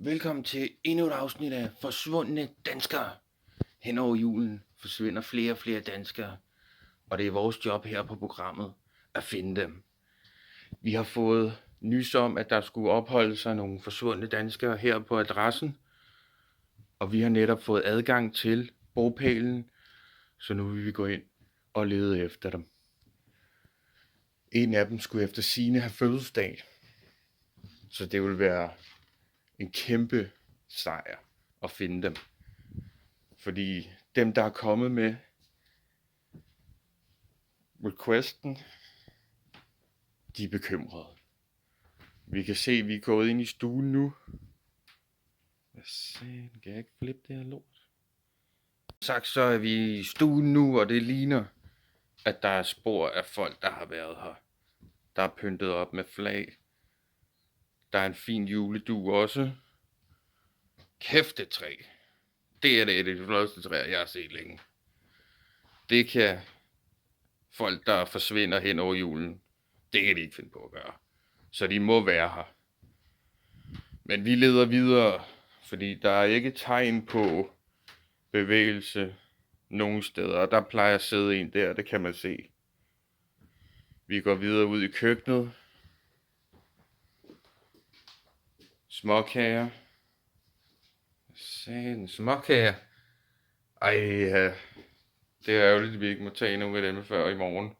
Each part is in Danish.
Velkommen til endnu et afsnit af Forsvundne Danskere. Hen over julen forsvinder flere og flere danskere, og det er vores job her på programmet at finde dem. Vi har fået nys om, at der skulle opholde sig nogle forsvundne danskere her på adressen, og vi har netop fået adgang til bopælen, så nu vil vi gå ind og lede efter dem. En af dem skulle efter sigende have fødselsdag, så det vil være en kæmpe sejr at finde dem. Fordi dem, der er kommet med requesten, de er bekymrede. Vi kan se, at vi er gået ind i stuen nu. Hvad sagde, kan jeg ikke flippe det her lort? Sagt så er vi i stuen nu, og det ligner, at der er spor af folk, der har været her. Der er pyntet op med flag. Der er en fin juledug også. Kæft et træ. Det er det flotteste træ, jeg har set længe. Det kan folk, der forsvinder hen over julen, det kan de ikke finde på at gøre. Så de må være her. Men vi leder videre, fordi der er ikke tegn på bevægelse nogen steder. Og der plejer at sidde en der, det kan man se. Vi går videre ud i køkkenet. Småkager. Satan, småkager. Ej, det er ærgerligt, at vi ikke må tage nogle af dem før i morgen.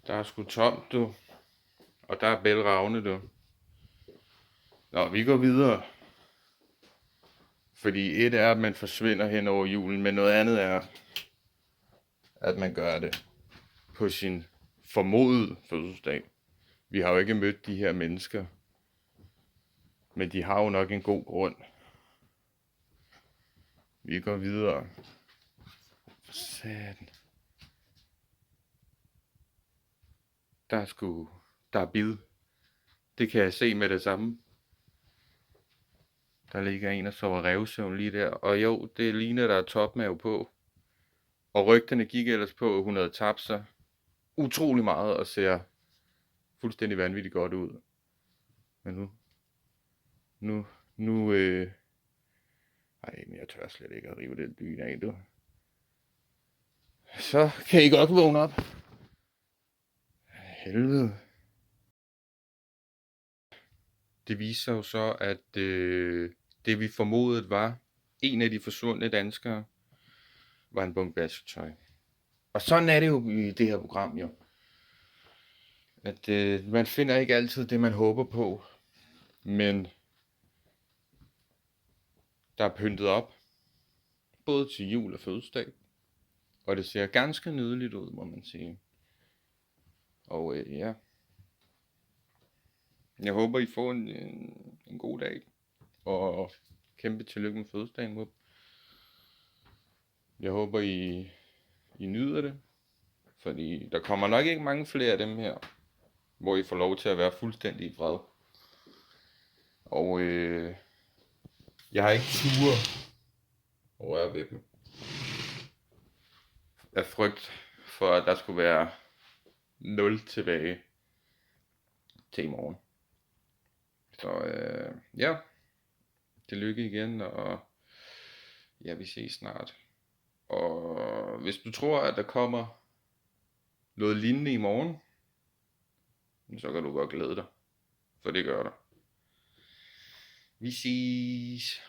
Der er sgu tomt, du. Og der er bælragende, du. Nå, vi går videre. Fordi et er, at man forsvinder hen over julen, men noget andet er, at man gør det på sin formodede fødselsdag. Vi har jo ikke mødt de her mennesker, men de har jo nok en god grund. Vi går videre. Satan. Der er bid. Det kan jeg se med det samme. Der ligger en og sover revsøvn lige der. Og jo, det ligner, der er topmave på. Og rygterne gik ellers på, at hun havde tabt sig utrolig meget og ser fuldstændig vanvittigt godt ud. Men ej, men jeg tør slet ikke at rive den dyne af, du. Så kan I godt vågne op. Helvede. Det viser jo så, at det vi formodede var en af de forsvundne danskere, var en bunke vasketøj. Og sådan er det jo i det her program jo. At man finder ikke altid det, man håber på. Men der er pyntet op. Både til jul og fødselsdag. Og det ser ganske nydeligt ud, må man sige. Og ja. Jeg håber, I får en god dag. Og kæmpe tillykke med fødselsdagen. Jeg håber, I nyder det. Fordi der kommer nok ikke mange flere af dem her, hvor I får lov til at være fuldstændig i fred. Og jeg har ikke tur at røre ved dem. Af frygt for, at der skulle være 0 tilbage til i morgen. Så ja, tillykke igen, og ja, vi ses snart. Og hvis du tror, at der kommer noget lignende i morgen, så kan du godt glæde dig, for det gør der. Vi ses.